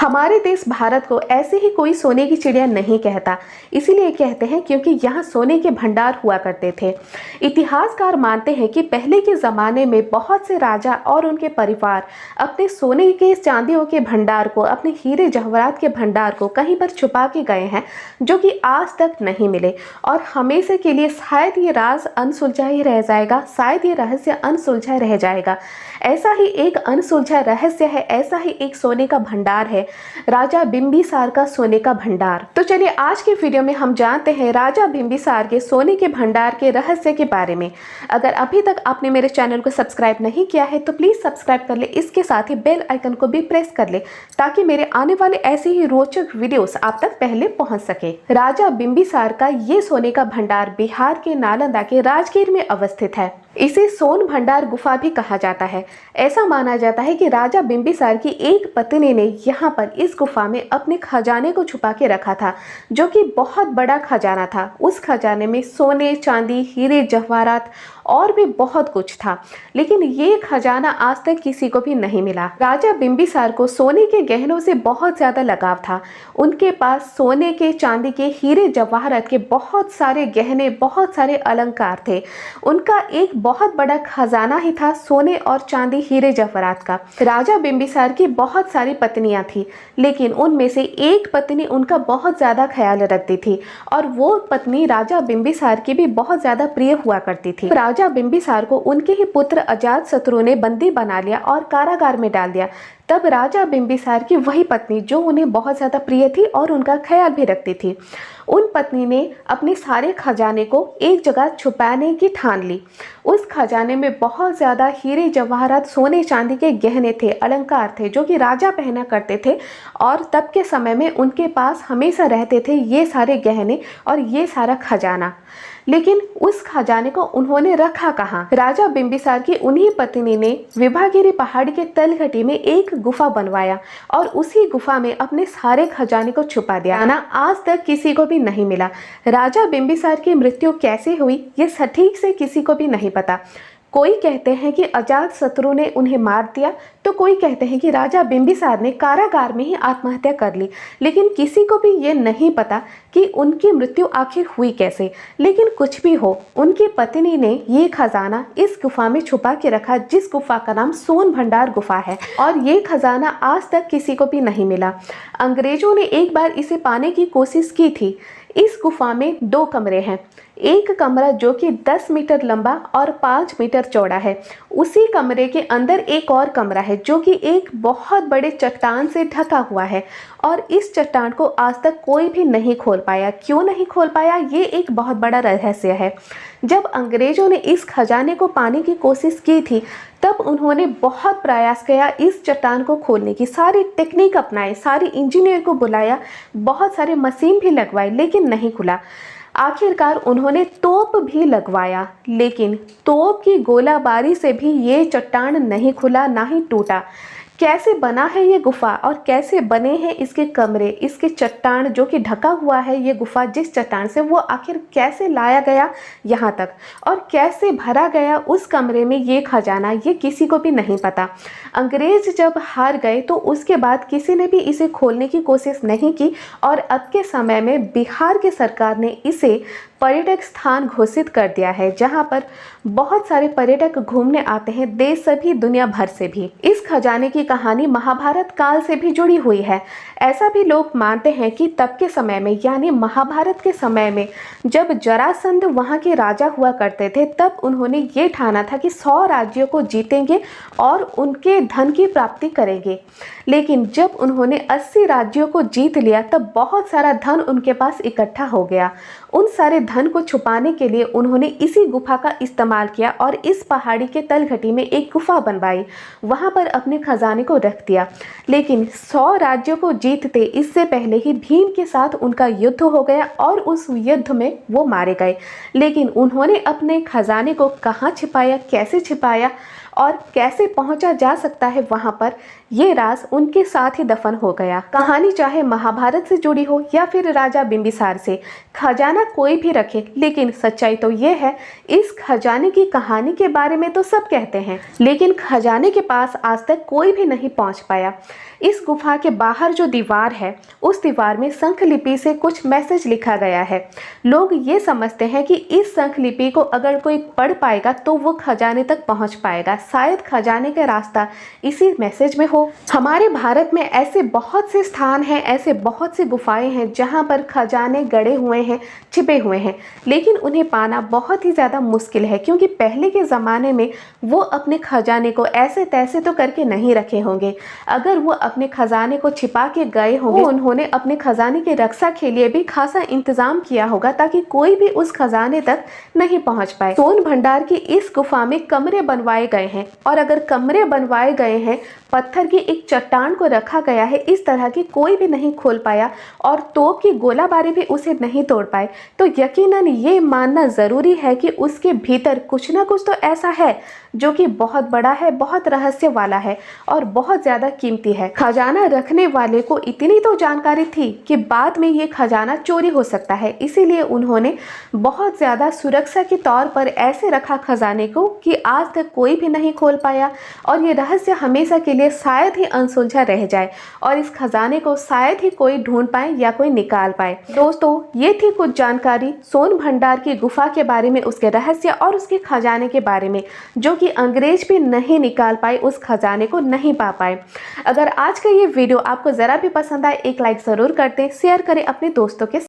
हमारे देश भारत को ऐसे ही कोई सोने की चिड़िया नहीं कहता। इसीलिए कहते हैं क्योंकि यहाँ सोने के भंडार हुआ करते थे। इतिहासकार मानते हैं कि पहले के ज़माने में बहुत से राजा और उनके परिवार अपने सोने के चांदियों के भंडार को, अपने हीरे जवाहरात के भंडार को कहीं पर छुपा के गए हैं, जो कि आज तक नहीं मिले। और हमेशा के लिए शायद ये राज अनसुलझा ही रह जाएगा, शायद ये रहस्य अनसुलझा रह जाएगा। ऐसा ही एक अनसुलझा रहस्य है, ऐसा ही एक सोने का भंडार है, राजा बिंबिसार का सोने का भंडार। तो चलिए आज के वीडियो में हम जानते हैं राजा बिंबिसार के सोने के भंडार के रहस्य के बारे में। अगर अभी तक आपने मेरे चैनल को सब्सक्राइब नहीं किया है तो प्लीज़ सब्सक्राइब कर ले, इसके साथ ही बेल आइकन को भी प्रेस कर ले ताकि मेरे आने वाले ऐसे ही रोचक वीडियोस आप तक पहले पहुंच सके। राजा बिंबिसार का ये सोने का भंडार बिहार के नालंदा के राजगीर में अवस्थित है। इसे सोन भंडार गुफा भी कहा जाता है। ऐसा माना जाता है कि राजा बिंबिसार की एक पत्नी ने यहाँ पर इस गुफा में अपने खजाने को छुपा के रखा था, जो कि बहुत बड़ा खजाना था। उस खजाने में सोने, चांदी, हीरे जवाहरात और भी बहुत कुछ था, लेकिन ये खजाना आज तक किसी को भी नहीं मिला। राजा बिंबिसार को सोने के गहनों से बहुत ज़्यादा लगाव था। उनके पास सोने के, चांदी के, हीरे जवाहरात के बहुत सारे गहने, बहुत सारे अलंकार थे। उनका एक बहुत बड़ा खजाना ही था सोने और चांदी, हीरे जवाहरात का। राजा बिंबिसार की बहुत सारी पत्नियां थी, लेकिन उनमें से एक पत्नी उनका बहुत ज़्यादा ख्याल रखती थी और वो पत्नी राजा बिंबिसार की भी बहुत ज़्यादा प्रिय हुआ करती थी। राजा बिंबिसार को उनके ही पुत्र अजातशत्रु ने बंदी बना लिया और कारागार में डाल दिया। तब राजा बिंबिसार की वही पत्नी, जो उन्हें बहुत ज़्यादा प्रिय थी और उनका ख्याल भी रखती थी, उन पत्नी ने अपने सारे खजाने को एक जगह छुपाने की ठान ली। उस खजाने में बहुत ज़्यादा हीरे जवाहरात, सोने चांदी के गहने थे, अलंकार थे, जो कि राजा पहना करते थे और तब के समय में उनके पास हमेशा रहते थे ये सारे गहने और ये सारा खजाना। लेकिन उस खजाने को उन्होंने रखा कहाँ? राजा बिंबिसार की उन्हीं पत्नी ने विभागिरी पहाड़ी के तलघटी में एक गुफा बनवाया और उसी गुफा में अपने सारे खजाने को छुपा दिया। ना आज तक किसी को भी नहीं मिला। राजा बिंबिसार की मृत्यु कैसे हुई ये सटीक से किसी को भी नहीं पता। कोई कहते हैं कि अजातशत्रु ने उन्हें मार दिया, तो कोई कहते हैं कि राजा बिंबिसार ने कारागार में ही आत्महत्या कर ली। लेकिन किसी को भी ये नहीं पता कि उनकी मृत्यु आखिर हुई कैसे। लेकिन कुछ भी हो, उनकी पत्नी ने ये खजाना इस गुफा में छुपा के रखा, जिस गुफा का नाम सोन भंडार गुफा है, और ये खजाना आज तक किसी को भी नहीं मिला। अंग्रेजों ने एक बार इसे पाने की कोशिश की थी। इस गुफा में 2 कमरे हैं। एक कमरा जो कि 10 मीटर लंबा और 5 मीटर चौड़ा है। उसी कमरे के अंदर एक और कमरा है जो कि एक बहुत बड़े चट्टान से ढका हुआ है और इस चट्टान को आज तक कोई भी नहीं खोल पाया। क्यों नहीं खोल पाया, ये एक बहुत बड़ा रहस्य है। जब अंग्रेजों ने इस खजाने को पाने की कोशिश की थी, तब उन्होंने बहुत प्रयास किया इस चट्टान को खोलने की, सारी टेक्निक अपनाए, सारी इंजीनियर को बुलाया, बहुत सारे मशीन भी लगवाए, लेकिन नहीं खुला। आखिरकार उन्होंने तोप भी लगवाया, लेकिन तोप की गोलाबारी से भी ये चट्टान नहीं खुला, ना ही टूटा। कैसे बना है ये गुफा और कैसे बने हैं इसके कमरे, इसके चट्टान जो कि ढका हुआ है, ये गुफा जिस चट्टान से, वो आखिर कैसे लाया गया यहाँ तक और कैसे भरा गया उस कमरे में ये खजाना, ये किसी को भी नहीं पता। अंग्रेज जब हार गए तो उसके बाद किसी ने भी इसे खोलने की कोशिश नहीं की और अब के समय में बिहार की सरकार ने इसे पर्यटक स्थान घोषित कर दिया है, जहां पर बहुत सारे पर्यटक घूमने आते हैं, देश से भी, दुनिया भर से भी। इस खजाने की कहानी महाभारत काल से भी जुड़ी हुई है। ऐसा भी लोग मानते हैं कि तब के समय में, यानी महाभारत के समय में, जब जरासंध वहां के राजा हुआ करते थे, तब उन्होंने ये ठाना था कि 100 राज्यों को जीतेंगे और उनके धन की प्राप्ति करेंगे। लेकिन जब उन्होंने 80 राज्यों को जीत लिया, तब बहुत सारा धन उनके पास इकट्ठा हो गया। उन सारे धन को छुपाने के लिए उन्होंने इसी गुफा का इस्तेमाल किया और इस पहाड़ी के तलघटी में एक गुफा बनवाई, वहां पर अपने खजाने को रख दिया। लेकिन 100 राज्यों को जीतते इससे पहले ही भीम के साथ उनका युद्ध हो गया और उस युद्ध में वो मारे गए। लेकिन उन्होंने अपने खजाने को कहाँ छिपाया, कैसे छिपाया और कैसे पहुंचा जा सकता है वहां पर, ये राज उनके साथ ही दफन हो गया। कहानी चाहे महाभारत से जुड़ी हो या फिर राजा बिंबिसार से, खजाना कोई भी रखे, लेकिन सच्चाई तो ये है, इस खजाने की कहानी के बारे में तो सब कहते हैं, लेकिन खजाने के पास आज तक कोई भी नहीं पहुंच पाया। इस गुफा के बाहर जो दीवार है, उस दीवार में शंख लिपि से कुछ मैसेज लिखा गया है। लोग ये समझते हैं कि इस शंख लिपि को अगर कोई पढ़ पाएगा तो वो खजाने तक पहुंच पाएगा। शायद खजाने का रास्ता इसी मैसेज में हो। हमारे भारत में ऐसे बहुत से स्थान हैं, ऐसे बहुत सी गुफाएं हैं जहां पर खजाने गड़े हुए हैं, छिपे हुए हैं, लेकिन उन्हें पाना बहुत ही ज़्यादा मुश्किल है, क्योंकि पहले के ज़माने में वो अपने खजाने को ऐसे तैसे तो करके नहीं रखे होंगे। अगर वो अपने खजाने को छिपा के गए होंगे, उन्होंने अपने खजाने की रक्षा के लिए भी खासा इंतजाम किया होगा ताकि कोई भी उस खजाने तक नहीं पहुंच पाए। सोन भंडार की इस गुफा में कमरे बनवाए गए हैं, और अगर कमरे बनवाए गए हैं, पत्थर की एक चट्टान को रखा गया है इस तरह की कोई भी नहीं खोल पाया, और तोप की गोलाबारी भी उसे नहीं तोड़ पाए, तो यकीनन ये मानना ज़रूरी है कि उसके भीतर कुछ ना कुछ तो ऐसा है जो कि बहुत बड़ा है, बहुत रहस्य वाला है और बहुत ज़्यादा कीमती है। खजाना रखने वाले को इतनी तो जानकारी थी कि बाद में ये खजाना चोरी हो सकता है, इसीलिए उन्होंने बहुत ज़्यादा सुरक्षा के तौर पर ऐसे रखा खजाने को कि आज तक कोई भी नहीं खोल पाया, और ये रहस्य हमेशा के लिए शायद ही अनसुलझा रह जाए और इस खजाने को शायद ही कोई ढूंढ पाए या कोई निकाल पाए। दोस्तों, ये थी कुछ जानकारी सोन भंडार की गुफा के बारे में, उसके रहस्य और उसके खजाने के बारे में, जो कि अंग्रेज भी नहीं निकाल पाए, उस खजाने को नहीं पा पाए। अगर आज का ये वीडियो आपको ज़रा भी पसंद आए, एक लाइक ज़रूर कर दें, शेयर करें अपने दोस्तों के